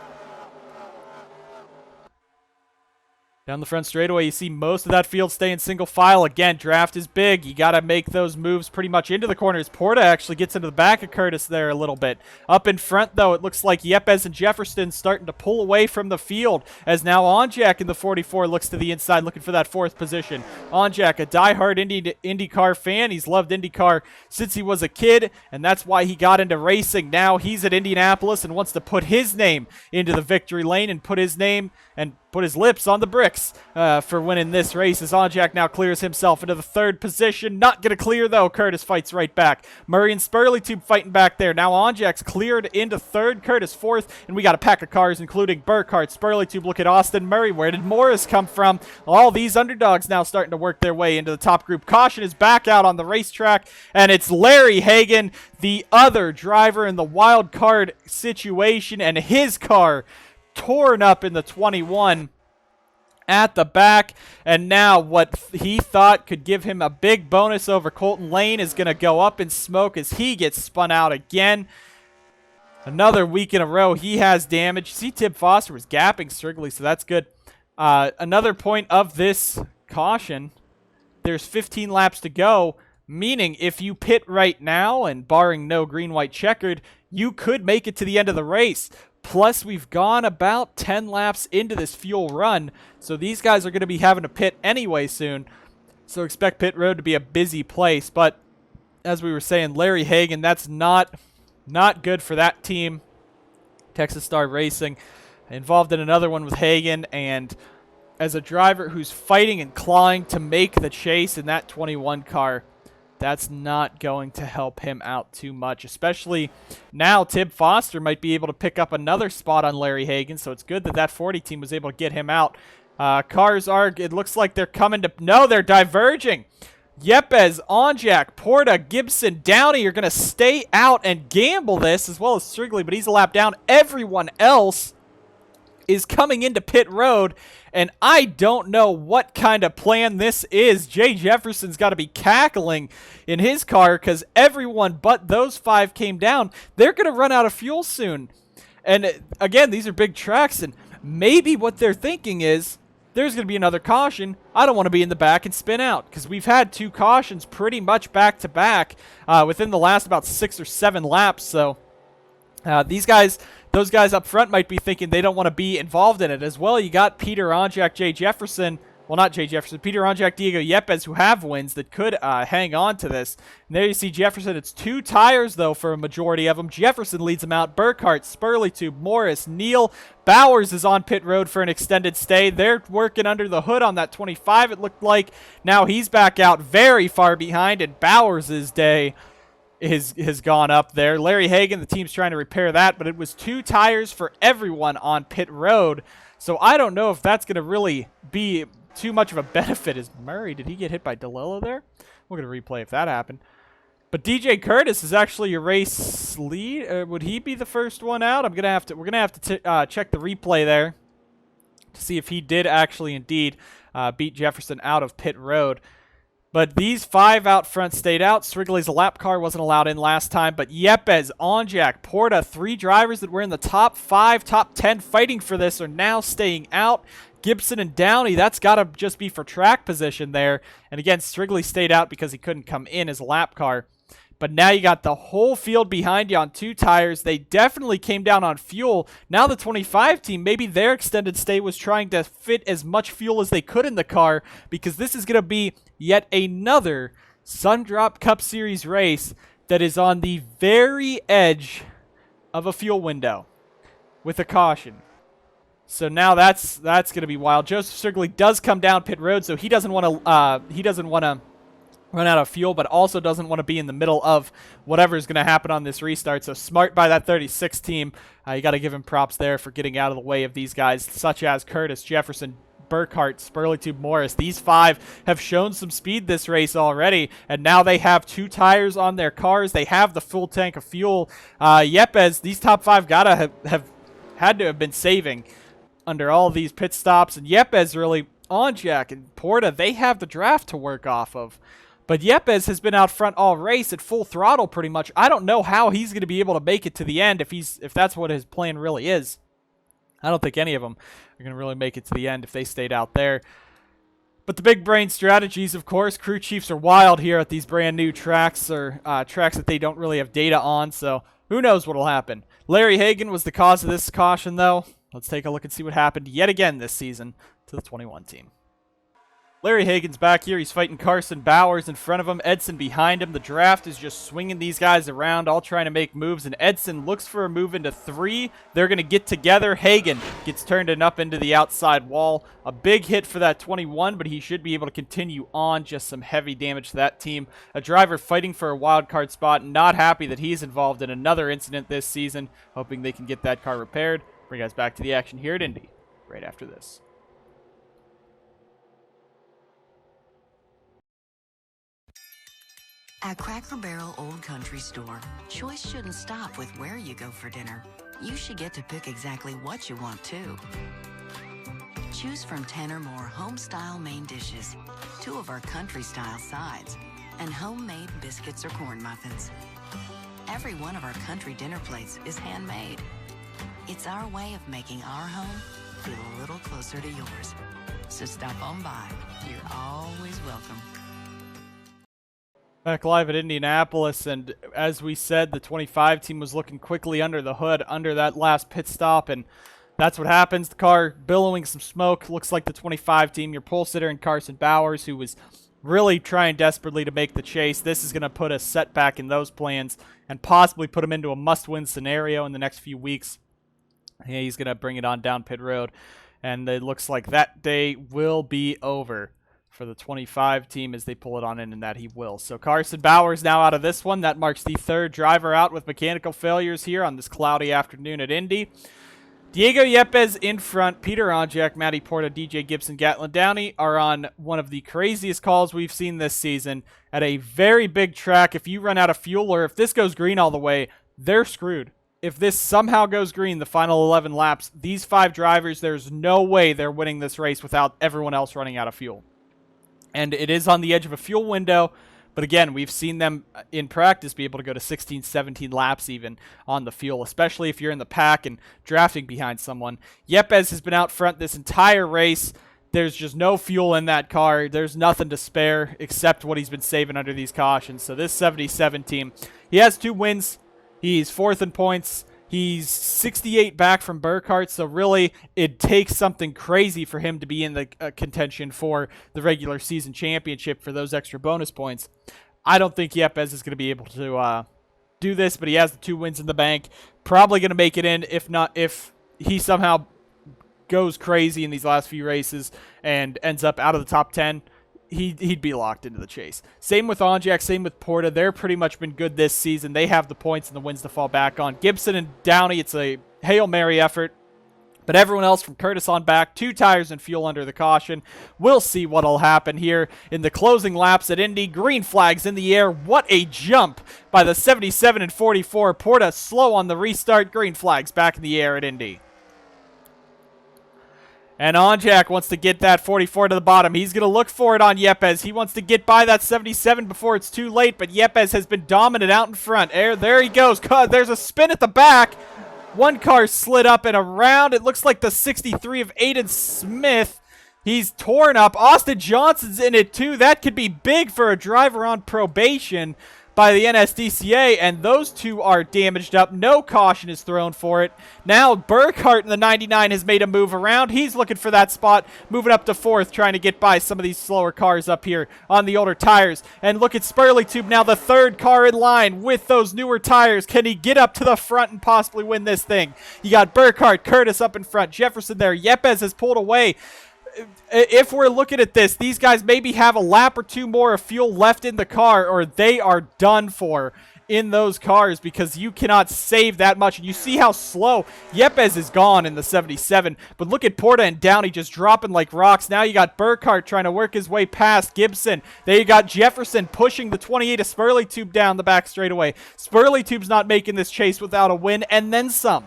Speaker 1: Down the front straightaway, you see most of that field stay in single file. Again, draft is big. You got to make those moves pretty much into the corners. Porta actually gets into the back of Curtis there a little bit. Up in front, though, it looks like Yepes and Jefferson starting to pull away from the field as now Onjak in the 44 looks to the inside looking for that 4th position. Onjak, a diehard IndyCar fan. He's loved IndyCar since he was a kid, and that's why he got into racing. Now he's at Indianapolis and wants to put his name into the victory lane and put his name and put his lips on the bricks for winning this race, as Onjak now clears himself into the 3rd position. Not going to clear, though. Curtis fights right back. Murray and Spurleytube fighting back there. Now Onjak's cleared into 3rd, Curtis 4th, and we got a pack of cars, including Burkhart, Spurleytube. Look at Austin Murray. Where did Morris come from? All these underdogs now starting to work their way into the top group. Caution is back out on the racetrack, and it's Larry Hagan, the other driver in the wild card situation, and his car torn up in the 21 at the back, and now what he thought could give him a big bonus over Colton Lane is going to go up in smoke as he gets spun out again. Another week in a row he has damage. See, Tib Foster was gapping Strigley, so that's good. Another point of this caution, there's 15 laps to go, meaning if you pit right now, and barring no green-white checkered, you could make it to the end of the race. Plus, we've gone about 10 laps into this fuel run, so these guys are going to be having to pit anyway soon. So expect pit road to be a busy place. But as we were saying, Larry Hagan, that's not good for that team. Texas Star Racing involved in another one with Hagan, and as a driver who's fighting and clawing to make the chase in that 21 car, that's not going to help him out too much, especially now Tib Foster might be able to pick up another spot on Larry Hagan, so it's good that that 40 team was able to get him out. Cars are, it looks like they're coming to, no, they're diverging. Yepes, Onjak, Porta, Gibson, Downey are going to stay out and gamble this, as well as Strigley, but he's a lap down. Everyone else is coming into pit road, and I don't know what kind of plan this is. Jay Jefferson's got to be cackling in his car because everyone but those 5 came down. They're going to run out of fuel soon. And again, these are big tracks, and maybe what they're thinking is there's going to be another caution. I don't want to be in the back and spin out because we've had 2 cautions pretty much back to back within the last about 6 or 7 laps. So these guys, those guys up front might be thinking they don't want to be involved in it as well. You got Peter Onjak, Jay Jefferson. Well, not Jay Jefferson. Peter Onjak, Diego Yepes, who have wins that could hang on to this. And there you see Jefferson. It's 2 tires, though, for a majority of them. Jefferson leads them out. Burkhart, Spurleytube, Morris, Neal. Bowers is on pit road for an extended stay. They're working under the hood on that 25, it looked like. Now he's back out very far behind, and Bowers' day has gone up there. Larry Hagan, the team's trying to repair that, but it was 2 tires for everyone on pit road. So I don't know if that's going to really be too much of a benefit. Is Murray, did he get hit by DeLillo there? We're going to replay if that happened. But DJ Curtis is actually your race lead. Would he be the first one out? We're going to have to check the replay there to see if he did actually indeed beat Jefferson out of pit road. But these 5 out front stayed out. Strigley's lap car wasn't allowed in last time. But Yepes, Onjak, Porta, 3 drivers that were in the top 5, top 10 fighting for this are now staying out. Gibson and Downey, that's got to just be for track position there. And again, Strigley stayed out because he couldn't come in as a lap car. But now you got the whole field behind you on 2 tires. They definitely came down on fuel. Now the 25 team, maybe their extended stay was trying to fit as much fuel as they could in the car, because this is going to be yet another Sundrop Cup Series race that is on the very edge of a fuel window with a caution. So now that's going to be wild. Joseph Strigley does come down pit road, so he doesn't want to run out of fuel, but also doesn't want to be in the middle of whatever is going to happen on this restart. So smart by that 36 team. You got to give him props there for getting out of the way of these guys, such as Curtis, Jefferson, Burkhart, Spurleytube, Morris. These 5 have shown some speed this race already, and now they have 2 tires on their cars. They have the full tank of fuel. Yepes, these top 5 gotta have had to have been saving under all these pit stops, and Yepes really, Onjak and Porta, they have the draft to work off of. But Yepes has been out front all race at full throttle pretty much. I don't know how he's going to be able to make it to the end if that's what his plan really is. I don't think any of them are going to really make it to the end if they stayed out there. But the big brain strategies, of course, crew chiefs are wild here at these brand new tracks, or tracks that they don't really have data on, so who knows what will happen. Larry Hagan was the cause of this caution, though. Let's take a look and see what happened yet again this season to the 21 team. Larry Hagan's back here. He's fighting Carson Bowers in front of him. Edson behind him. The draft is just swinging these guys around, all trying to make moves. And Edson looks for a move into 3. They're going to get together. Hagan gets turned and up into the outside wall. A big hit for that 21, but he should be able to continue on. Just some heavy damage to that team. A driver fighting for a wild card spot. Not happy that he's involved in another incident this season. Hoping they can get that car repaired. Bring us back to the action here at Indy right after this.
Speaker 6: At Cracker Barrel Old Country Store, choice shouldn't stop with where you go for dinner. You should get to pick exactly what you want, too. Choose from 10 or more home-style main dishes, 2 of our country-style sides, and homemade biscuits or corn muffins. Every one of our country dinner plates is handmade. It's our way of making our home feel a little closer to yours. So stop on by. You're always welcome.
Speaker 1: Back live at Indianapolis, and as we said, the 25 team was looking quickly under the hood, under that last pit stop, and that's what happens. The car billowing some smoke. Looks like the 25 team, your pole sitter and Carson Bowers, who was really trying desperately to make the chase. This is going to put a setback in those plans and possibly put him into a must-win scenario in the next few weeks. Yeah, he's going to bring it on down pit road, and it looks like that day will be over for the 25 team as they pull it on in, and that he will. So Carson Bowers now out of this one. That marks the 3rd driver out with mechanical failures here on this cloudy afternoon at Indy. Diego Yepes in front. Peter Onjak, Matty Porta, DJ Gibson, Gatlin Downey are on one of the craziest calls we've seen this season at a very big track. If you run out of fuel, or if this goes green all the way, they're screwed. If this somehow goes green, the final 11 laps, these 5 drivers, there's no way they're winning this race without everyone else running out of fuel. And it is on the edge of a fuel window. But again, we've seen them in practice be able to go to 16, 17 laps even on the fuel, especially if you're in the pack and drafting behind someone. Yepes has been out front this entire race. There's just no fuel in that car. There's nothing to spare except what he's been saving under these cautions. So this 77 team, he has 2 wins. He's 4th in points. He's 68 back from Burkhardt, so really it takes something crazy for him to be in the contention for the regular season championship for those extra bonus points. I don't think Yepes is going to be able to do this, but he has the 2 wins in the bank. Probably going to make it in, if he somehow goes crazy in these last few races and ends up out of the top 10. He'd be locked into the chase. Same with Onjak, same with Porta. They're pretty much been good this season. They have the points and the wins to fall back on. Gibson and Downey, it's a Hail Mary effort. But everyone else from Curtis on back, 2 tires and fuel under the caution. We'll see what'll happen here in the closing laps at Indy. Green flags in the air. What a jump by the 77 and 44. Porta slow on the restart. Green flags back in the air at Indy. And Onjak wants to get that 44 to the bottom. He's going to look for it on Yepes. He wants to get by that 77 before it's too late, but Yepes has been dominant out in front. There he goes. There's a spin at the back. One car slid up and around. It looks like the 63 of Aiden Smith. He's torn up. Austin Johnson's in it too. That could be big for a driver on probation by the NSDCA, and those 2 are damaged up. No caution is thrown for it. Now Burkhardt in the 99 has made a move around. He's looking for that spot, moving up to 4th, trying to get by some of these slower cars up here on the older tires. And look at Spurley Tube now, the 3rd car in line with those newer tires. Can he get up to the front and possibly win this thing? You got Burkhardt, Curtis up in front, Jefferson there. Yepes has pulled away. If we're looking at this, these guys maybe have a lap or 2 more of fuel left in the car, or they are done for in those cars because you cannot save that much. And you see how slow Yepes is gone in the 77. But look at Porta and Downey just dropping like rocks. Now you got Burkhardt trying to work his way past Gibson. There you got Jefferson pushing the 28 of Spurley Tube down the back straightaway. Spurley Tube's not making this chase without a win, and then some.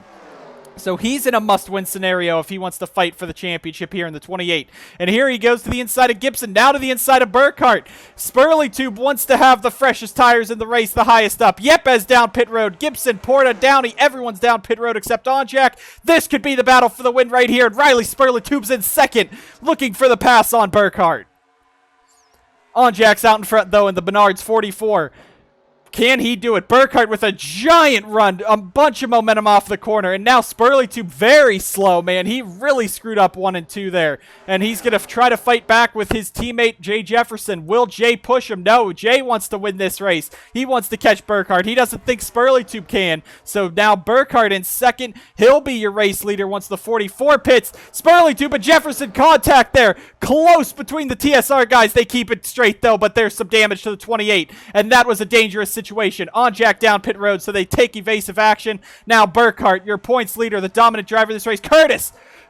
Speaker 1: So he's in a must-win scenario if he wants to fight for the championship here in the 28. And here he goes to the inside of Gibson, now to the inside of Burkhardt. Spurley Tube wants to have the freshest tires in the race, the highest up. Yepes down pit road. Gibson, Porta, Downey, everyone's down pit road except Onjak. This could be the battle for the win right here. And Riley Spurley Tube's in 2nd, looking for the pass on Burkhardt. Onjak's out in front, though, in the Menards 44. Can he do it? Burkhardt with a giant run, a bunch of momentum off the corner, and now Spurley very slow, man. He really screwed up 1 and 2 there, and he's going to try to fight back with his teammate Jay Jefferson. Will Jay push him? No, Jay wants to win this race. He wants to catch Burkhardt. He doesn't think Spurley can, so now Burkhardt in second. He'll be your race leader once the 44 pits. Spurley but Jefferson contact there. Close between the TSR guys. They keep it straight, though, but there's some damage to the 28, and that was a dangerous situation. On Jack down pit road, so they take evasive action. Now Burkhardt, your points leader, the dominant driver of this race.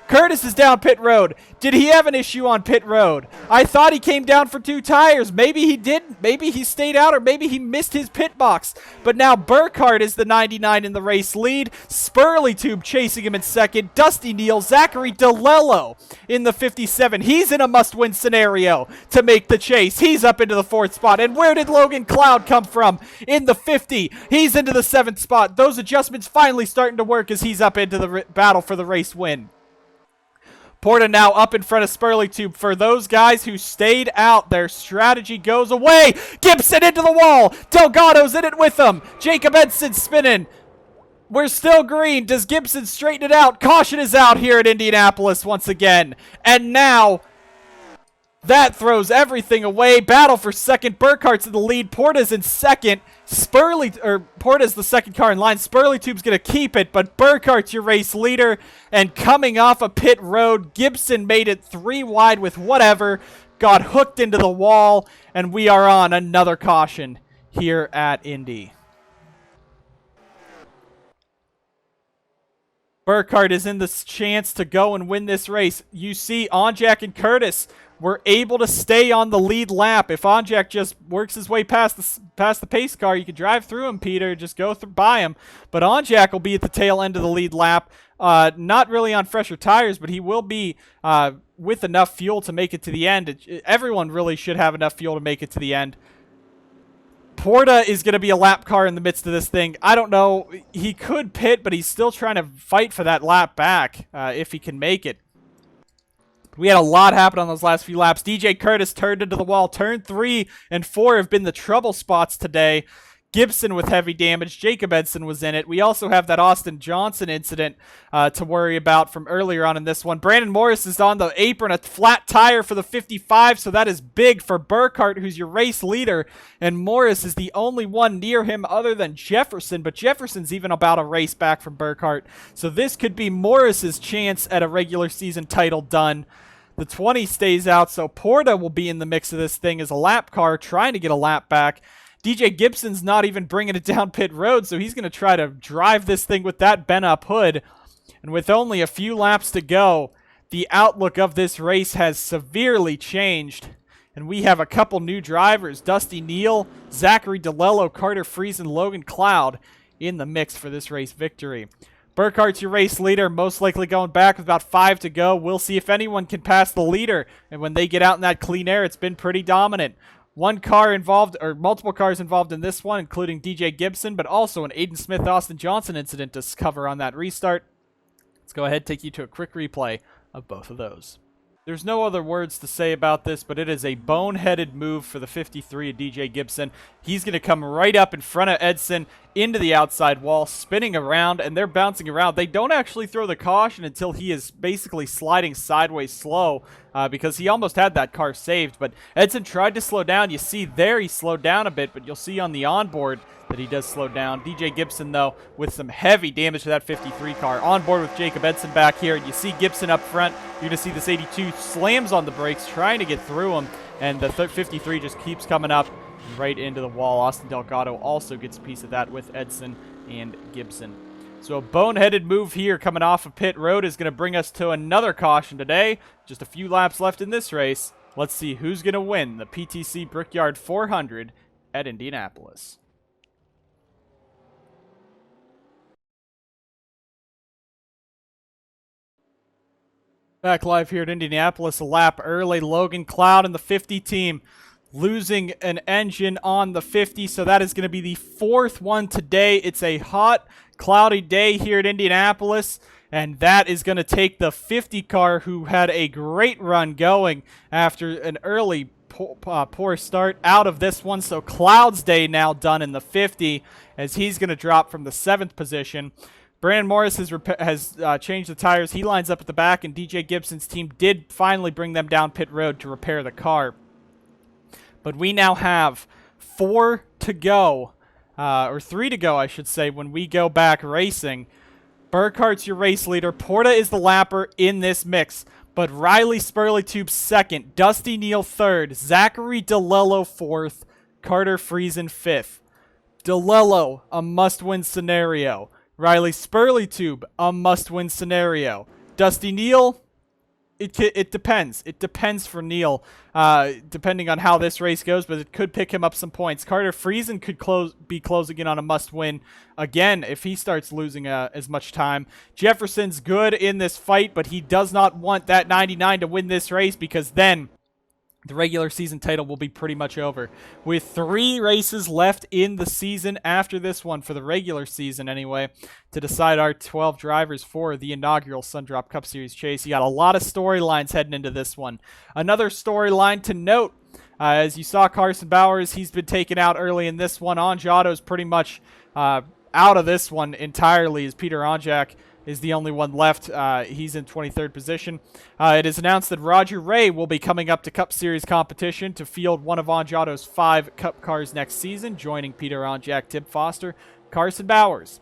Speaker 1: Curtis is down pit road. Did he have an issue on pit road? I thought he came down for 2 tires. Maybe he didn't. Maybe he stayed out, or maybe he missed his pit box. But now Burkhardt is the 99 in the race lead. Spurley chasing him in second. Dusty Neal, Zachary DeLello in the 57. He's in a must-win scenario to make the chase. He's up into the 4th spot. And where did Logan Cloud come from? In the 50. He's into the 7th spot. Those adjustments finally starting to work as he's up into the battle for the race win. Porta now up in front of Spurley. For those guys who stayed out, their strategy goes away. Gibson into the wall. Delgado's in it with him. Jacob Edson spinning. We're still green. Does Gibson straighten it out? Caution is out here at Indianapolis once again. And now that throws everything away. Battle for second. Burkhardt's in the lead. Porta's in second. Porta's the second car in line. Spurley going to keep it, but Burkhardt's your race leader. And coming off a pit road, Gibson made it 3 wide with whatever. Got hooked into the wall, and we are on another caution here at Indy. Burkhardt is in this chance to go and win this race. You see Onjak and Curtis were able to stay on the lead lap. If Onjak just works his way past the pace car, you could drive through him, Peter. Just go by him. But Onjak will be at the tail end of the lead lap. Not really on fresher tires, but he will be with enough fuel to make it to the end. Everyone really should have enough fuel to make it to the end. Porta is going to be a lap car in the midst of this thing. I don't know. He could pit, but he's still trying to fight for that lap back if he can make it. We had a lot happen on those last few laps. DJ Curtis turned into the wall. Turn 3 and 4 have been the trouble spots today. Gibson with heavy damage. Jacob Edson was in it. We also have that Austin Johnson incident to worry about from earlier on in this one. Brandon Morris is on the apron, a flat tire for the 55, so that is big for Burkhardt, who's your race leader, and Morris is the only one near him other than Jefferson, but Jefferson's even about a race back from Burkhardt, so this could be Morris's chance at a regular season title done. The 20 stays out, so Porta will be in the mix of this thing as a lap car, trying to get a lap back. DJ Gibson's not even bringing it down pit road, so he's going to try to drive this thing with that bent-up hood. And with only a few laps to go, the outlook of this race has severely changed. And we have a couple new drivers, Dusty Neal, Zachary DeLello, Carter Freeze, and Logan Cloud in the mix for this race victory. Burkhardt's your race leader, most likely going back with about 5 to go. We'll see if anyone can pass the leader. And when they get out in that clean air, it's been pretty dominant. One car involved, or multiple cars involved in this one, including DJ Gibson, but also an Aiden Smith-Austin Johnson incident to cover on that restart. Let's go ahead and take you to a quick replay of both of those. There's no other words to say about this, but it is a boneheaded move for the 53 of DJ Gibson. He's going to come right up in front of Edson into the outside wall, spinning around, and they're bouncing around. They don't actually throw the caution until he is basically sliding sideways slow because he almost had that car saved. But Edson tried to slow down. You see there he slowed down a bit, but you'll see on the onboard that he does slow down. DJ Gibson, though, with some heavy damage to that 53 car. On board with Jacob Edson back here. You see Gibson up front. You're going to see this 82 slams on the brakes, trying to get through him, and the 53 just keeps coming up right into the wall. Austin Delgado also gets a piece of that with Edson and Gibson. So a boneheaded move here coming off of pit road is going to bring us to another caution today. Just a few laps left in this race. Let's see who's going to win the PTC Brickyard 400 at Indianapolis. Back live here at Indianapolis, a lap early. Logan Cloud and the 50 team losing an engine on the 50, so that is going to be the 4th one today. It's a hot, cloudy day here at Indianapolis, and that is going to take the 50 car, who had a great run going after an early poor start out of this one. So Cloud's Day now done in the 50 as he's going to drop from the 7th position. Brandon Morris has changed the tires. He lines up at the back, and DJ Gibson's team did finally bring them down pit road to repair the car. But we now have 4 to go, or 3 to go, I should say, when we go back racing. Burkhart's your race leader. Porta is the lapper in this mix. But Riley Spurleytube 2nd, Dusty Neal 3rd, Zachary DeLello 4th, Carter Friesen 5th. DeLello, a must-win scenario. Riley Spurleytube, a must-win scenario. Dusty Neal, it depends. It depends for Neal, depending on how this race goes, but it could pick him up some points. Carter Friesen could be closing in on a must-win again if he starts losing as much time. Jefferson's good in this fight, but he does not want that 99 to win this race because then the regular season title will be pretty much over. With 3 races left in the season after this one, for the regular season anyway, to decide our 12 drivers for the inaugural Sundrop Cup Series chase. You got a lot of storylines heading into this one. Another storyline to note, as you saw Carson Bowers, he's been taken out early in this one. Angiato's pretty much out of this one entirely, as Peter Anjak is the only one left. He's in 23rd position. It is announced that Roger Ray will be coming up to Cup Series competition to field one of Angiato's 5 Cup cars next season, joining Peter Anjak, Tim Foster, Carson Bowers,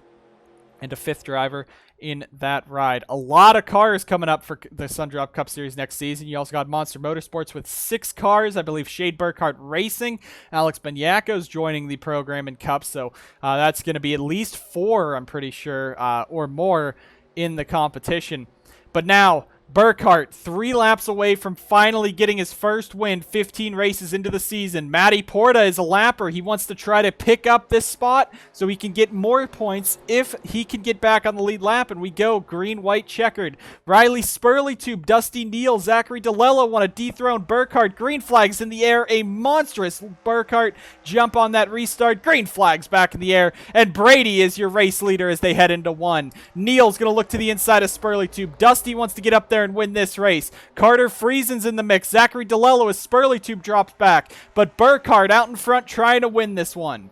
Speaker 1: and a 5th driver in that ride. A lot of cars coming up for the Sundrop Cup Series next season. You also got Monster Motorsports with 6 cars. I believe Shade Burkhart Racing, Alex Benyako's joining the program in Cup, so that's going to be at least 4, I'm pretty sure, or more in the competition. But now, Burkhart, 3 laps away from finally getting his first win 15 races into the season. Matty Porta is a lapper. He wants to try to pick up this spot so he can get more points if he can get back on the lead lap, and we go green, white, checkered. Riley Spurleytube, Dusty Neal, Zachary DeLello want to dethrone Burkhart. Green flags in the air. A monstrous Burkhart jump on that restart. Green flags back in the air, and Brady is your race leader as they head into 1. Neal's going to look to the inside of Spurleytube. Dusty wants to get up there and win this race. Carter Friesen's in the mix. Zachary DeLello as Spurleytube drops back. But Burkhart out in front trying to win this one.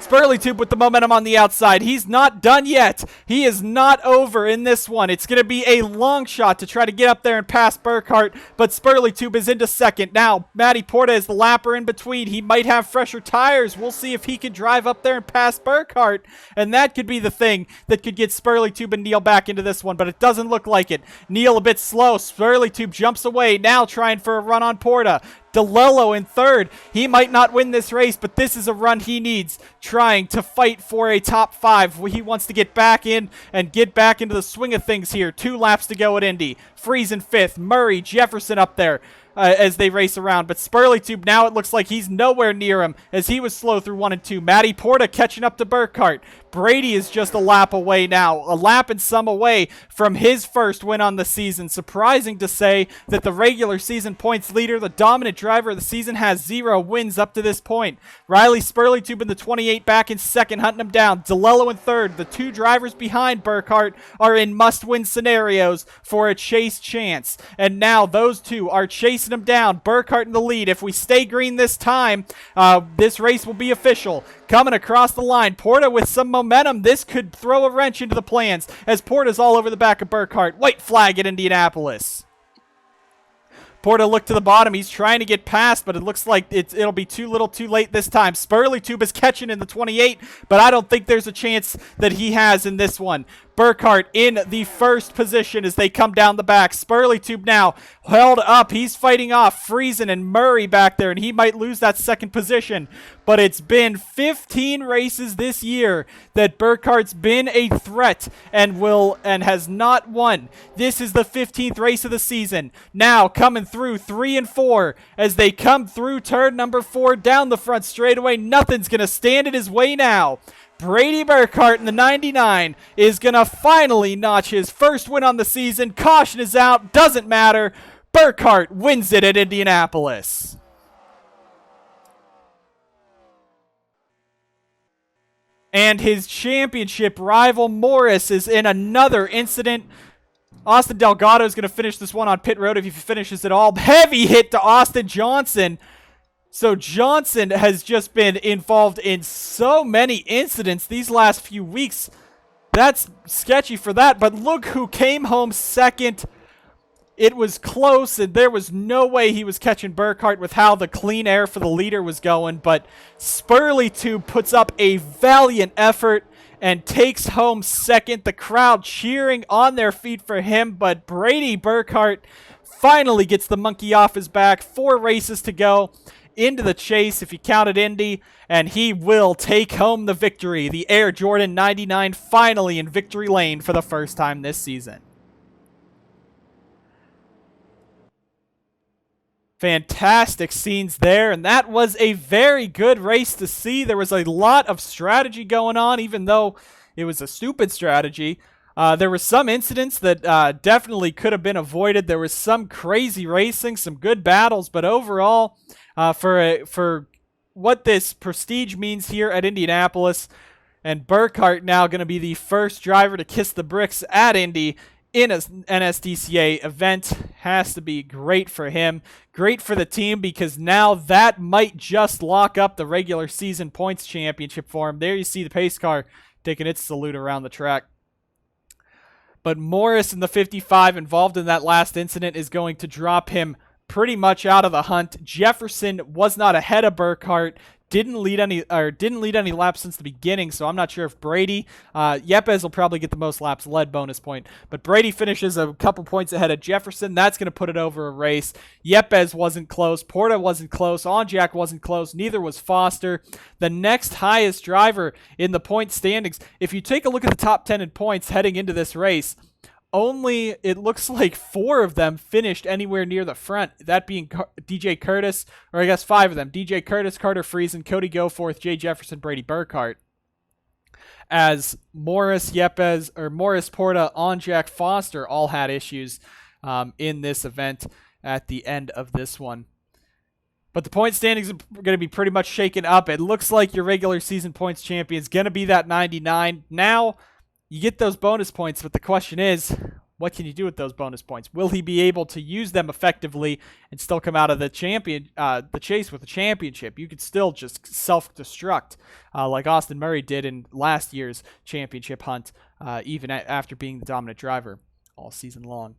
Speaker 1: Spurleytube with the momentum on the outside. He's not done yet. He is not over in this one. It's going to be a long shot to try to get up there and pass Burkhart, but Spurleytube is into 2nd. Now, Matty Porta is the lapper in between. He might have fresher tires. We'll see if he can drive up there and pass Burkhart, and that could be the thing that could get Spurleytube and Neal back into this one, but it doesn't look like it. Neal a bit slow. Spurleytube jumps away, now trying for a run on Porta. DeLello in 3rd. He might not win this race, but this is a run he needs, trying to fight for a top 5. He wants to get back in and get back into the swing of things here. 2 laps to go at Indy. Friesen 5th. Murray, Jefferson up there as they race around. But Spurleytube, now it looks like he's nowhere near him as he was slow through 1 and 2. Matty Porta catching up to Burkhart. Brady is just a lap away now, a lap and some away from his first win on the season. Surprising to say that the regular season points leader, the dominant driver of the season, has 0 wins up to this point. Riley Spurleytube in the 28 back in 2nd, hunting him down. DeLello in 3rd. The 2 drivers behind Burkhart are in must-win scenarios for a chase chance. And now those 2 are chasing him down. Burkhart in the lead. If we stay green this time, this race will be official. Coming across the line, Porta with some momentum. This could throw a wrench into the plans as Porta's all over the back of Burkhart. White flag at Indianapolis. Porta looked to the bottom. He's trying to get past, but it looks like it'll be too little too late this time. Spurleytube is catching in the 28, but I don't think there's a chance that he has in this one. Burkhart in the 1st position as they come down the back. Spurleytube now held up. He's fighting off Friesen and Murray back there, and he might lose that 2nd position. But it's been 15 races this year that Burkhart's been a threat and has not won. This is the 15th race of the season. Now coming through 3 and 4 as they come through turn number 4 down the front straightaway. Nothing's going to stand in his way now. Brady Burkhart in the 99 is going to finally notch his first win on the season. Caution is out. Doesn't matter. Burkhart wins it at Indianapolis. And his championship rival Morris is in another incident Austin Delgado is going to finish this one on pit road if he finishes it all. Heavy hit to Austin Johnson. So Johnson has just been involved in so many incidents these last few weeks. That's sketchy for that, but look who came home second. It was close, and there was no way he was catching Burkhart with how the clean air for the leader was going, but Spurley puts up a valiant effort and takes home second. The crowd cheering on their feet for him, but Brady Burkhart finally gets the monkey off his back. 4 races to go into the chase, if you counted Indy, and he will take home the victory. The Air Jordan 99 finally in victory lane for the first time this season. Fantastic scenes there, and that was a very good race to see. There was a lot of strategy going on, even though it was a stupid strategy. There were some incidents that definitely could have been avoided. There was some crazy racing, some good battles, but overall, for what this prestige means here at Indianapolis, and Burkhart now going to be the first driver to kiss the bricks at Indy in an NSDCA event, has to be great for him, great for the team, because now that might just lock up the regular season points championship for him. There you see the pace car taking its salute around the track. But Morris in the 55 involved in that last incident is going to drop him pretty much out of the hunt. Jefferson was not ahead of Burkhart, didn't lead any laps since the beginning, so I'm not sure if Brady, Yepes will probably get the most laps led bonus point, but Brady finishes a couple points ahead of Jefferson. That's going to put it over a race. Yepes wasn't close, Porta wasn't close, Onjak wasn't close, neither was Foster. The next highest driver in the point standings, if you take a look at the top 10 in points heading into this race, only, it looks like 4 of them finished anywhere near the front, that being DJ Curtis, or I guess 5 of them, DJ Curtis, Carter Friesen, Cody Goforth, Jay Jefferson, Brady Burkhart, as Morris, Yepes, or Morris, Porta, Onjak, Foster all had issues in this event at the end of this one. But the point standings are going to be pretty much shaken up. It looks like your regular season points champion is going to be that 99. Now, you get those bonus points, but the question is, what can you do with those bonus points? Will he be able to use them effectively and still come out of the chase with a championship? You could still just self-destruct like Austin Murray did in last year's championship hunt, even after being the dominant driver all season long.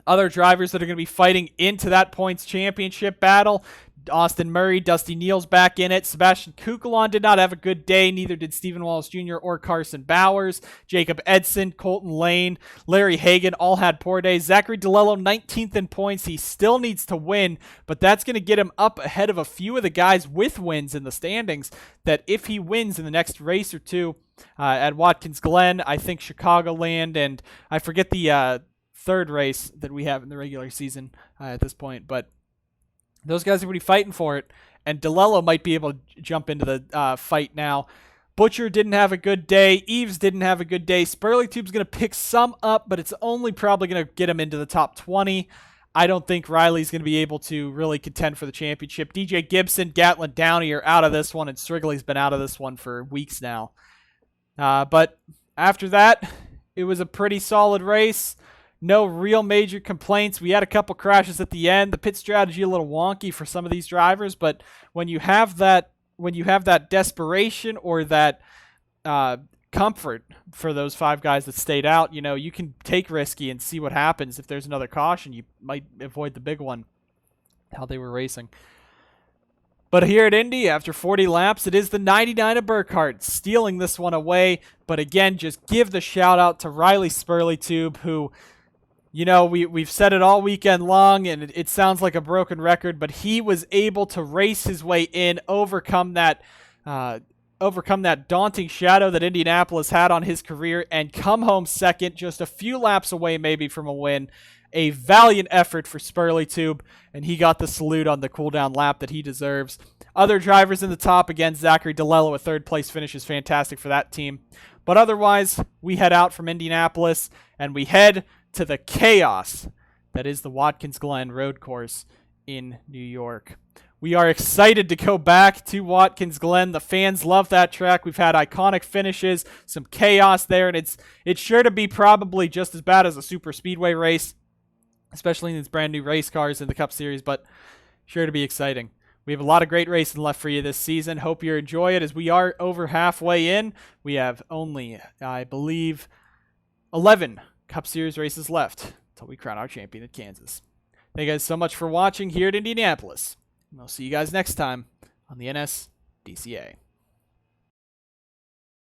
Speaker 1: Other drivers that are going to be fighting into that points championship battle, Austin Murray, Dusty Neal's back in it. Sebastian Kukulon did not have a good day. Neither did Stephen Wallace Jr. or Carson Bowers. Jacob Edson, Colton Lane, Larry Hagan all had poor days. Zachary DeLello, 19th in points. He still needs to win, but that's going to get him up ahead of a few of the guys with wins in the standings that if he wins in the next race or two at Watkins Glen, I think Chicagoland, and I forget the third race that we have in the regular season at this point, but those guys are going to be fighting for it, and DeLello might be able to jump into the fight now. Butcher didn't have a good day. Eves didn't have a good day. Spurleytube's going to pick some up, but it's only probably going to get him into the top 20. I don't think Riley's going to be able to really contend for the championship. DJ Gibson, Gatlin Downey are out of this one, and Strigley's been out of this one for weeks now. But after that, it was a pretty solid race. No real major complaints. We had a couple crashes at the end. The pit strategy a little wonky for some of these drivers, but when you have that desperation or that comfort for those 5 guys that stayed out, you can take risky and see what happens. If there's another caution, you might avoid the big one, how they were racing. But here at Indy, after 40 laps, it is the 99 of Burkhart stealing this one away. But again, just give the shout out to Riley Spurleytube, who, we've said it all weekend long, and it sounds like a broken record, but he was able to race his way in, overcome that daunting shadow that Indianapolis had on his career, and come home second, just a few laps away maybe from a win. A valiant effort for Spurleytube, and he got the salute on the cooldown lap that he deserves. Other drivers in the top, again, Zachary DeLello, a third-place finish is fantastic for that team. But otherwise, we head out from Indianapolis, and we head to the chaos that is the Watkins Glen road course in New York, We are excited to go back to Watkins Glen. The fans love that track. We've had iconic finishes, some chaos there, and it's sure to be probably just as bad as a super speedway race, especially in these brand new race cars in the Cup Series, but sure to be exciting. We have a lot of great racing left for you this season. Hope you enjoy it as we are over halfway in. We have only, I believe, 11 Cup Series races left until we crown our champion at Kansas. Thank you guys so much for watching here at Indianapolis. And I'll see you guys next time on the NSDCA.